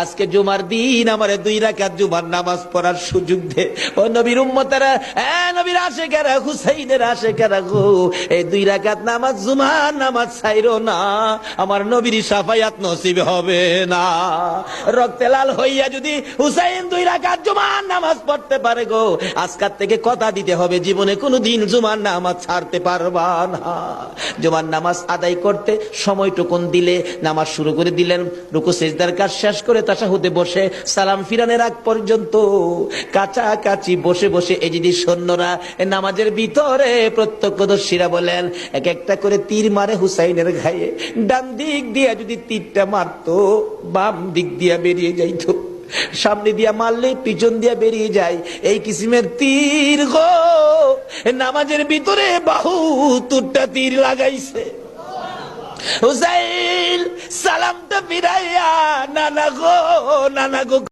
আজকে জুমার দিন আমারে 2 রাকাত জুমার নামাজ পড়ার সুযোগ দে। ও নবীর উম্মতেরা, নবীর আশিকেরা, হুসাইনের আশিকেরা গো, এই 2 রাকাত নামাজ জুমার নামাজ ছাইরো না, আমার নবীর শাফায়াত নসিব হবে না। রক্তে লাল হইয়া যদি হুসাইন 2 রাকাত জুমার নামাজ পড়তে পারে গো, আজকাল থেকে কথা দিতে হবে জীবনে কোনোদিন জুমার নামাজ ছাড়তে পারবা না। জুমার নামাজ আদায় করতে সময়টুকুন দিলে নামাজ শুরু করে দিলেন, রুকু সিজদার কাজ শেষ করে তাশাহুদে বসে সালাম ফিরানের আগ পর্যন্ত কাছাকাছি বসে বসে এই যদি সৈন্যরা নামাজের ভিতরে প্রত্যক্ষদর্শীরা বলেন এক একটা করে তীর মারে হুসাইনের গায়ে। ডান দিক দিয়া যদি তীরটা মারতো, বাম দিক দিয়া বেরিয়ে যাইতো, সামনে দিয়া মারলে পিছন দিয়া বেরিয়ে যায়, এই কিসিমের তীর গো নামাজের ভিতরে বাহুতুরটা তীর লাগাইছে। হুসাইন সালামটা ফিরাইয়া নানা গো, নানা গো